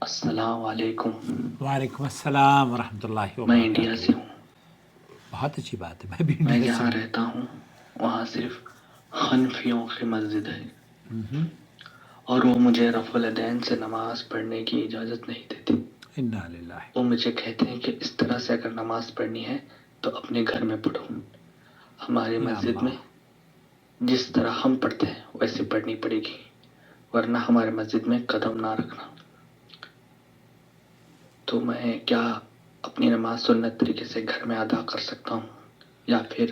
السلام علیکم۔ وعلیکم السلام ورحمۃ اللہ میں انڈیا سے وبرکاتہ۔ ہوں۔ بہت اچھی بات ہے، میں بھی میں انڈیا سے جہاں ہوں۔ رہتا ہوں وہاں صرف حنفیوں کی مسجد ہے، اور وہ مجھے رفع الیدین سے نماز پڑھنے کی اجازت نہیں دیتی۔ انا للہ۔ وہ مجھے کہتے ہیں کہ اس طرح سے اگر نماز پڑھنی ہے تو اپنے گھر میں پڑھو، ہماری یا مسجد اللہ، میں جس طرح ہم پڑھتے ہیں ویسے پڑھنی پڑے گی، ورنہ ہمارے مسجد میں قدم نہ رکھنا۔ تو میں کیا اپنی نماز سنت طریقے سے گھر میں ادا کر سکتا ہوں، یا پھر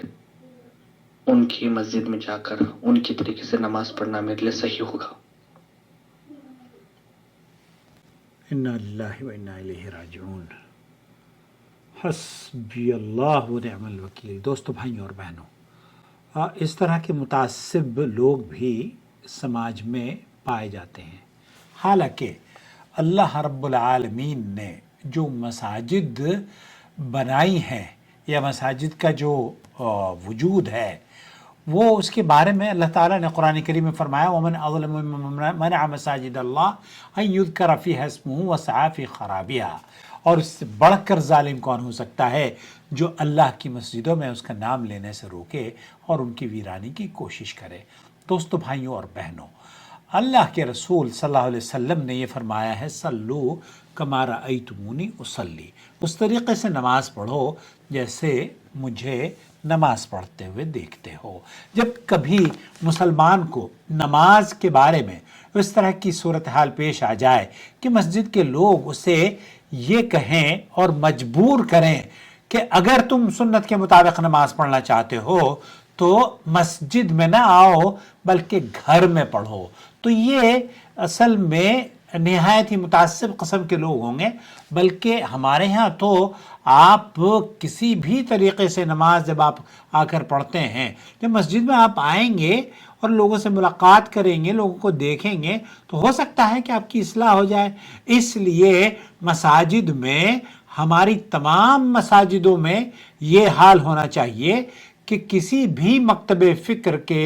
ان کی مسجد میں جا کر ان کی طریقے سے نماز پڑھنا میرے لیے صحیح ہوگا؟ انا للہ و انا الیہ راجعون۔ حسبی اللہ و نعم الوکیل۔ دوستو، بھائیوں اور بہنوں، اس طرح کے متعصب لوگ بھی سماج میں پائے جاتے ہیں۔ حالانکہ اللہ رب العالمین نے جو مساجد بنائی ہیں یا مساجد کا جو وجود ہے، وہ اس کے بارے میں اللہ تعالیٰ نے قرآن کریم میں فرمایا وَمَنْ أَظْلَمُ مِمَّنْ مَنَعَ مَسَاجِدَ اللَّهِ أَنْ يُذْكَرَ فِيهَا اسْمُهُ وَسَعَىٰ فِي خَرَابِهَا۔ اور اس سے بڑھ کر ظالم کون ہو سکتا ہے جو اللہ کی مسجدوں میں اس کا نام لینے سے روکے اور ان کی ویرانی کی کوشش کرے۔ دوستو، بھائیوں اور بہنوں، اللہ کے رسول صلی اللہ علیہ وسلم نے یہ فرمایا ہے صلو کما رأیتمونی اصلی، اس طریقے سے نماز پڑھو جیسے مجھے نماز پڑھتے ہوئے دیکھتے ہو۔ جب کبھی مسلمان کو نماز کے بارے میں اس طرح کی صورتحال پیش آ جائے کہ مسجد کے لوگ اسے یہ کہیں اور مجبور کریں کہ اگر تم سنت کے مطابق نماز پڑھنا چاہتے ہو تو مسجد میں نہ آؤ بلکہ گھر میں پڑھو، تو یہ اصل میں نہایت ہی متعصب قسم کے لوگ ہوں گے۔ بلکہ ہمارے ہاں تو آپ کسی بھی طریقے سے نماز جب آپ آ کر پڑھتے ہیں، جب مسجد میں آپ آئیں گے اور لوگوں سے ملاقات کریں گے، لوگوں کو دیکھیں گے، تو ہو سکتا ہے کہ آپ کی اصلاح ہو جائے۔ اس لیے مساجد میں، ہماری تمام مساجدوں میں یہ حال ہونا چاہیے کہ کسی بھی مکتب فکر کے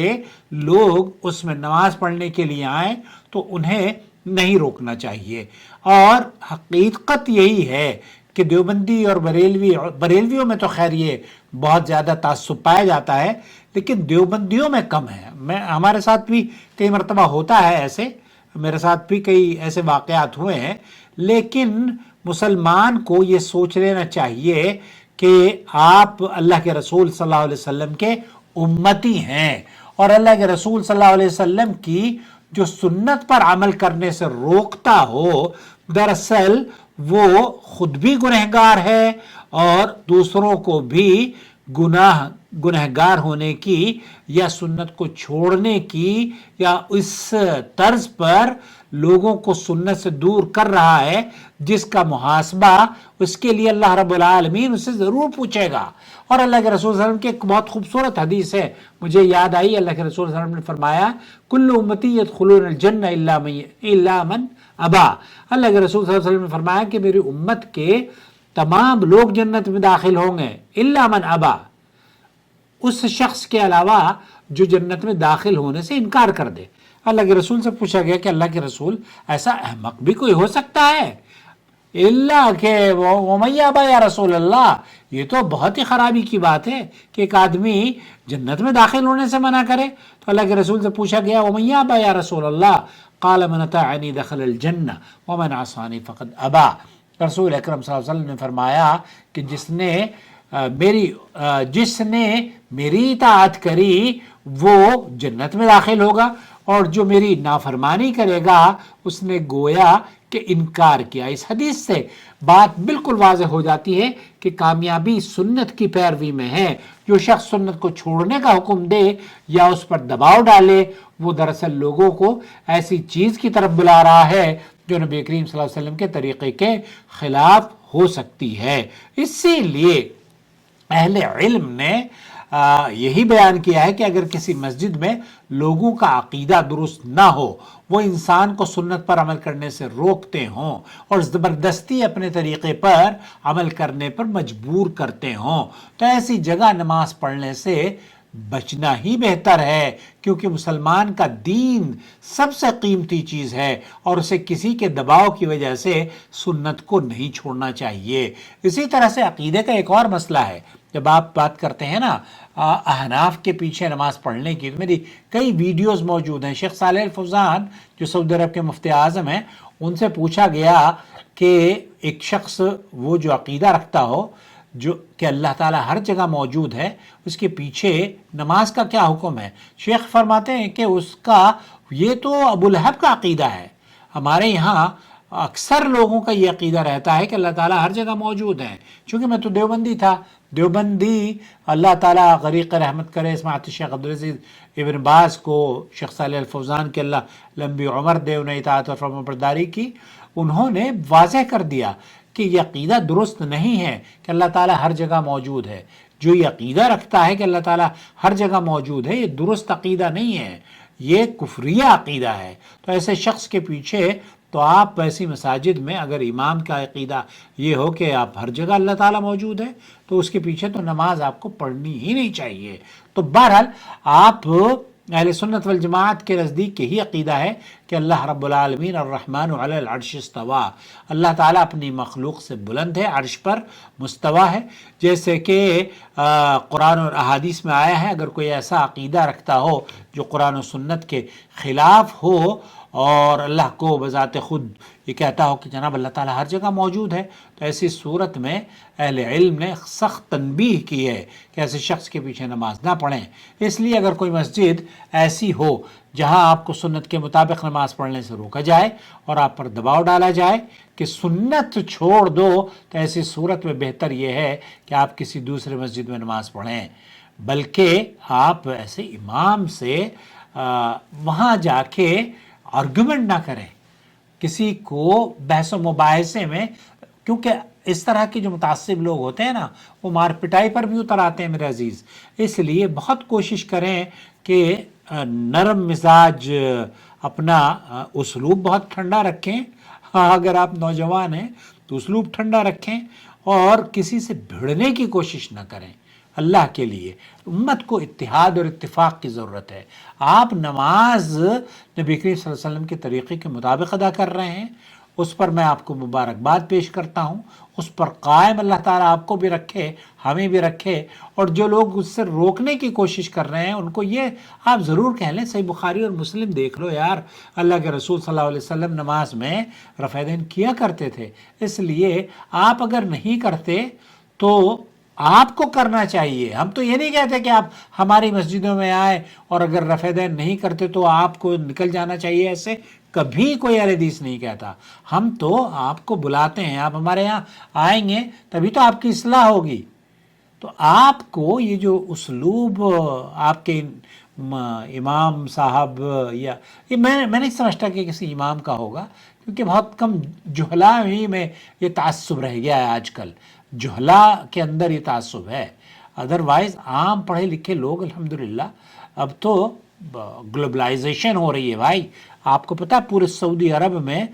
لوگ اس میں نماز پڑھنے کے لیے آئیں تو انہیں نہیں روکنا چاہیے۔ اور حقیقت یہی ہے کہ دیوبندی اور بریلویوں میں تو خیر یہ بہت زیادہ تعصب پایا جاتا ہے، لیکن دیوبندیوں میں کم ہے۔ ہمارے ساتھ بھی کئی مرتبہ ہوتا ہے ایسے، میرے ساتھ بھی کئی ایسے واقعات ہوئے ہیں، لیکن مسلمان کو یہ سوچ لینا چاہیے کہ آپ اللہ کے رسول صلی اللہ علیہ وسلم کے امتی ہیں، اور اللہ کے رسول صلی اللہ علیہ وسلم کی جو سنت پر عمل کرنے سے روکتا ہو، دراصل وہ خود بھی گنہگار ہے اور دوسروں کو بھی گنہگار ہونے کی یا سنت کو چھوڑنے کی یا اس طرز پر لوگوں کو سنت سے دور کر رہا ہے جس کا محاسبہ اس کے لیے اللہ رب العالمین اسے ضرور پوچھے گا۔ اور اللہ کے رسول صلی اللہ علیہ وسلم کی ایک بہت خوبصورت حدیث ہے، مجھے یاد آئی، اللہ کے رسول صلی اللہ علیہ وسلم نے فرمایا کل امتی یدخلون الجنہ الا من ابا۔ اللہ کے رسول صلی اللہ علیہ وسلم نے فرمایا کہ میری امت کے تمام لوگ جنت میں داخل ہوں گے الا من ابا، اس شخص کے علاوہ جو جنت میں داخل ہونے سے انکار کر دے۔ اللہ کے رسول سے پوچھا گیا کہ اللہ کے رسول ایسا احمق بھی کوئی ہو سکتا ہے؟ اللہ کہ وَمَن یَأْبَى یا رسول اللہ، یہ تو بہت ہی خرابی کی بات ہے کہ ایک آدمی جنت میں داخل ہونے سے منع کرے۔ تو اللہ کے رسول سے پوچھا گیا وَمَن یَأْبَى یا رسول اللہ، قال من اطاعنی دخل الجنہ ومن عصانی فقد ابا۔ رسول اکرم صلی اللہ علیہ وسلم نے فرمایا کہ جس نے میری اطاعت کری وہ جنت میں داخل ہوگا، اور جو میری نافرمانی کرے گا اس نے گویا کہ انکار کیا۔ اس حدیث سے بات بالکل واضح ہو جاتی ہے کہ کامیابی سنت کی پیروی میں ہے۔ جو شخص سنت کو چھوڑنے کا حکم دے یا اس پر دباؤ ڈالے، وہ دراصل لوگوں کو ایسی چیز کی طرف بلا رہا ہے جو نبی کریم صلی اللہ علیہ وسلم کے طریقے کے خلاف ہو سکتی ہے۔ اسی لیے اہل علم نے یہی بیان کیا ہے کہ اگر کسی مسجد میں لوگوں کا عقیدہ درست نہ ہو، وہ انسان کو سنت پر عمل کرنے سے روکتے ہوں اور زبردستی اپنے طریقے پر عمل کرنے پر مجبور کرتے ہوں، تو ایسی جگہ نماز پڑھنے سے بچنا ہی بہتر ہے، کیونکہ مسلمان کا دین سب سے قیمتی چیز ہے اور اسے کسی کے دباؤ کی وجہ سے سنت کو نہیں چھوڑنا چاہیے۔ اسی طرح سے عقیدے کا ایک اور مسئلہ ہے، جب آپ بات کرتے ہیں نا احناف کے پیچھے نماز پڑھنے کی، تو میری کئی ویڈیوز موجود ہیں۔ شیخ صالح الفوزان جو سعودی عرب کے مفتی اعظم ہیں، ان سے پوچھا گیا کہ ایک شخص وہ جو عقیدہ رکھتا ہو جو کہ اللہ تعالیٰ ہر جگہ موجود ہے، اس کے پیچھے نماز کا کیا حکم ہے؟ شیخ فرماتے ہیں کہ اس کا یہ تو ابو لہب کا عقیدہ ہے، ہمارے یہاں اکثر لوگوں کا یہ عقیدہ رہتا ہے کہ اللہ تعالیٰ ہر جگہ موجود ہیں۔ چونکہ میں تو دیوبندی تھا، دیوبندی اللہ تعالیٰ غریق رحمت کرے سماعت شیخ عبدالعزیز ابن باز کو، شیخ صالح الفوزان کے اللہ لمبی عمر دے، انہیں اطاعت اور فرمانبرداری کی، انہوں نے واضح کر دیا کہ یہ عقیدہ درست نہیں ہے کہ اللہ تعالیٰ ہر جگہ موجود ہے۔ جو یہ عقیدہ رکھتا ہے کہ اللہ تعالیٰ ہر جگہ موجود ہے، یہ درست عقیدہ نہیں ہے، یہ کفریہ عقیدہ ہے۔ تو ایسے شخص کے پیچھے تو آپ ایسی مساجد میں اگر امام کا عقیدہ یہ ہو کہ آپ ہر جگہ اللہ تعالیٰ موجود ہے، تو اس کے پیچھے تو نماز آپ کو پڑھنی ہی نہیں چاہیے۔ تو بہرحال آپ اہل سنت والجماعت کے نزدیک یہی عقیدہ ہے کہ اللہ رب العالمین الرحمن علی العرش استویٰ، اللہ تعالیٰ اپنی مخلوق سے بلند ہے، عرش پر مستویٰ ہے، جیسے کہ قرآن اور احادیث میں آیا ہے۔ اگر کوئی ایسا عقیدہ رکھتا ہو جو قرآن و سنت کے خلاف ہو اور اللہ کو بذات خود یہ کہتا ہو کہ جناب اللہ تعالیٰ ہر جگہ موجود ہے، تو ایسی صورت میں اہل علم نے سخت تنبیہ کی ہے کہ ایسے شخص کے پیچھے نماز نہ پڑھیں۔ اس لیے اگر کوئی مسجد ایسی ہو جہاں آپ کو سنت کے مطابق نماز پڑھنے سے روکا جائے اور آپ پر دباؤ ڈالا جائے کہ سنت چھوڑ دو، تو ایسی صورت میں بہتر یہ ہے کہ آپ کسی دوسرے مسجد میں نماز پڑھیں، بلکہ آپ ایسے امام سے وہاں جا کے آرگومنٹ نہ کریں، کسی کو بحث و مباحثے میں، کیونکہ اس طرح کے جو متعصب لوگ ہوتے ہیں نا، وہ مار پٹائی پر بھی اتر آتے ہیں میرے عزیز۔ اس لیے بہت کوشش کریں کہ نرم مزاج اپنا اسلوب بہت ٹھنڈا رکھیں، اگر آپ نوجوان ہیں تو اسلوب ٹھنڈا رکھیں اور کسی سے بھیڑنے کی کوشش نہ کریں۔ اللہ کے لیے امت کو اتحاد اور اتفاق کی ضرورت ہے۔ آپ نماز نبی کریم صلی اللہ علیہ وسلم کے طریقے کے مطابق ادا کر رہے ہیں، اس پر میں آپ کو مبارکباد پیش کرتا ہوں، اس پر قائم اللہ تعالیٰ آپ کو بھی رکھے، ہمیں بھی رکھے، اور جو لوگ اس سے روکنے کی کوشش کر رہے ہیں ان کو یہ آپ ضرور کہہ لیں، صحیح بخاری اور مسلم دیکھ لو یار، اللہ کے رسول صلی اللہ علیہ وسلم نماز میں رفع دین کیا کرتے تھے، اس لیے آپ اگر نہیں کرتے تو آپ کو کرنا چاہیے۔ ہم تو یہ نہیں کہتے کہ آپ ہماری مسجدوں میں آئے اور اگر رفع دین نہیں کرتے تو آپ کو نکل جانا چاہیے، ایسے کبھی کوئی اہل حدیث نہیں کہتا۔ ہم تو آپ کو بلاتے ہیں، آپ ہمارے یہاں آئیں گے تبھی تو آپ کی اصلاح ہوگی۔ تو آپ کو یہ جو اسلوب آپ کے امام صاحب، یا یہ میں نہیں سمجھتا کہ کسی امام کا ہوگا، کیونکہ بہت کم جہلا ہی میں یہ تعصب رہ گیا ہے آج کل، جہلا کے اندر یہ تعصب ہے، ادروائز عام پڑھے لکھے لوگ الحمدللہ اب تو گلوبلائزیشن ہو رہی ہے بھائی۔ آپ کو پتہ پورے سعودی عرب میں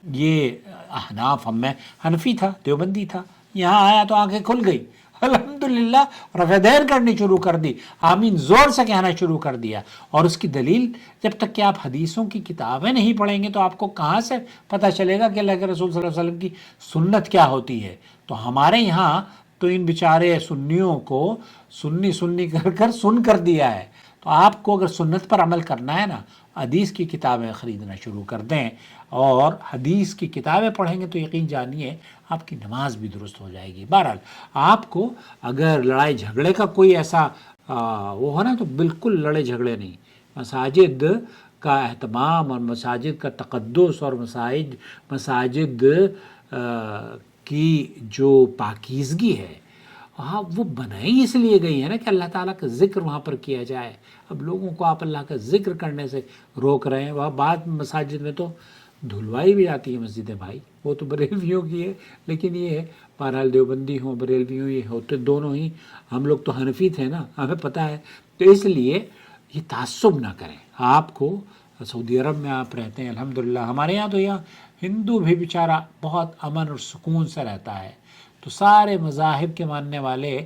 یہ احناف، میں حنفی تھا، دیوبندی تھا، یہاں آیا تو آنکھیں کھل گئی، الحمدللہ رفع دین کرنی شروع کر دی، آمین زور سے کہنا شروع کر دیا۔ اور اس کی دلیل، جب تک کہ آپ حدیثوں کی کتابیں نہیں پڑھیں گے تو آپ کو کہاں سے پتہ چلے گا کہ اللہ کے رسول صلی اللہ علیہ وسلم کی سنت کیا ہوتی ہے؟ تو ہمارے یہاں تو ان بیچارے سنیوں کو سنی کر کر دیا ہے۔ تو آپ کو اگر سنت پر عمل کرنا ہے نا، حدیث کی کتابیں خریدنا شروع کر دیں اور حدیث کی کتابیں پڑھیں گے تو یقین جانیے آپ کی نماز بھی درست ہو جائے گی۔ بہرحال آپ کو اگر لڑائی جھگڑے کا کوئی ایسا وہ ہے نا، تو بالکل لڑے جھگڑے نہیں، مساجد کا اہتمام اور مساجد کا تقدس اور مساجد کی جو پاکیزگی ہے وہ بنائی اس لیے گئی ہے نا کہ اللہ تعالیٰ کا ذکر وہاں پر کیا جائے۔ اب لوگوں کو آپ اللہ کا ذکر کرنے سے روک رہے ہیں۔ وہاں بعض مساجد میں تو دھلوائی بھی آتی ہے مسجدیں بھائی، وہ تو بریلویوں کی ہے، لیکن یہ ہے بہرحال دیوبندی ہوں بریلوی ہوں، یہ ہوتے دونوں ہی، ہم لوگ تو حنفی تھے نا، ہمیں پتہ ہے۔ تو اس لیے یہ تعصب نہ کریں۔ آپ کو سعودی عرب میں آپ رہتے ہیں الحمدللہ، ہمارے یہاں تو یہاں ہندو بھی بیچارہ بہت امن اور سکون سے رہتا ہے، تو سارے مذاہب کے ماننے والے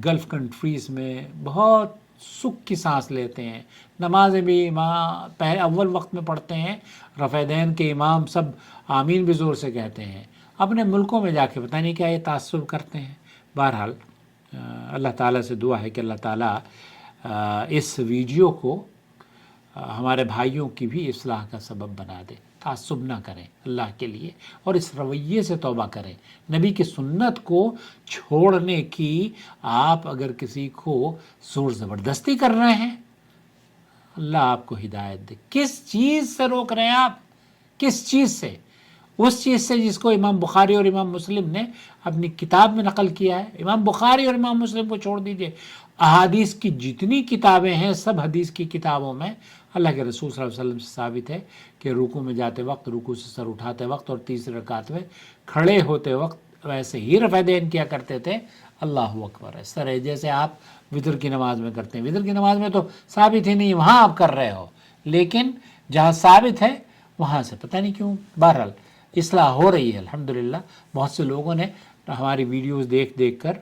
گلف کنٹریز میں بہت سکھ کی سانس لیتے ہیں. نمازیں بھی امام پہلے اول وقت میں پڑھتے ہیں, رفع دین کے امام سب آمین بھی زور سے کہتے ہیں. اپنے ملکوں میں جا کے پتہ نہیں کیا یہ تعصب کرتے ہیں. بہرحال اللہ تعالیٰ سے دعا ہے کہ اللہ تعالیٰ اس ویڈیو کو ہمارے بھائیوں کی بھی اصلاح کا سبب بنا دے. تعصب نہ کریں اللہ کے لیے, اور اس رویے سے توبہ کریں. نبی کی سنت کو چھوڑنے کی آپ اگر کسی کو زور زبردستی کر رہے ہیں, اللہ آپ کو ہدایت دے. کس چیز سے روک رہے ہیں آپ؟ کس چیز سے؟ اس چیز سے جس کو امام بخاری اور امام مسلم نے اپنی کتاب میں نقل کیا ہے. امام بخاری اور امام مسلم کو چھوڑ دیجئے, احادیث کی جتنی کتابیں ہیں سب حدیث کی کتابوں میں اللہ کے رسول صلی اللہ علیہ وسلم سے ثابت ہے کہ رکوع میں جاتے وقت, رکوع سے سر اٹھاتے وقت اور تیسری رکعت میں کھڑے ہوتے وقت ویسے ہی رفع دین کیا کرتے تھے, اللہ اکبر. اس طرح جیسے آپ وتر کی نماز میں کرتے ہیں. وتر کی نماز میں تو ثابت ہی نہیں, وہاں آپ کر رہے ہو, لیکن جہاں ثابت ہے وہاں سے پتہ نہیں کیوں. بہرحال اصلاح ہو رہی ہے الحمدللہ. بہت سے لوگوں نے ہماری ویڈیوز دیکھ دیکھ کر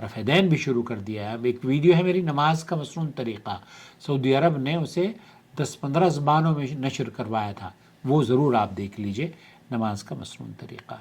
رفع دین بھی شروع کر دیا ہے. اب ایک ویڈیو ہے میری نماز کا مسنون طریقہ, سعودی عرب نے اسے 10-15 زبانوں میں نشر کروایا تھا, وہ ضرور آپ دیکھ لیجئے, نماز کا مسنون طریقہ.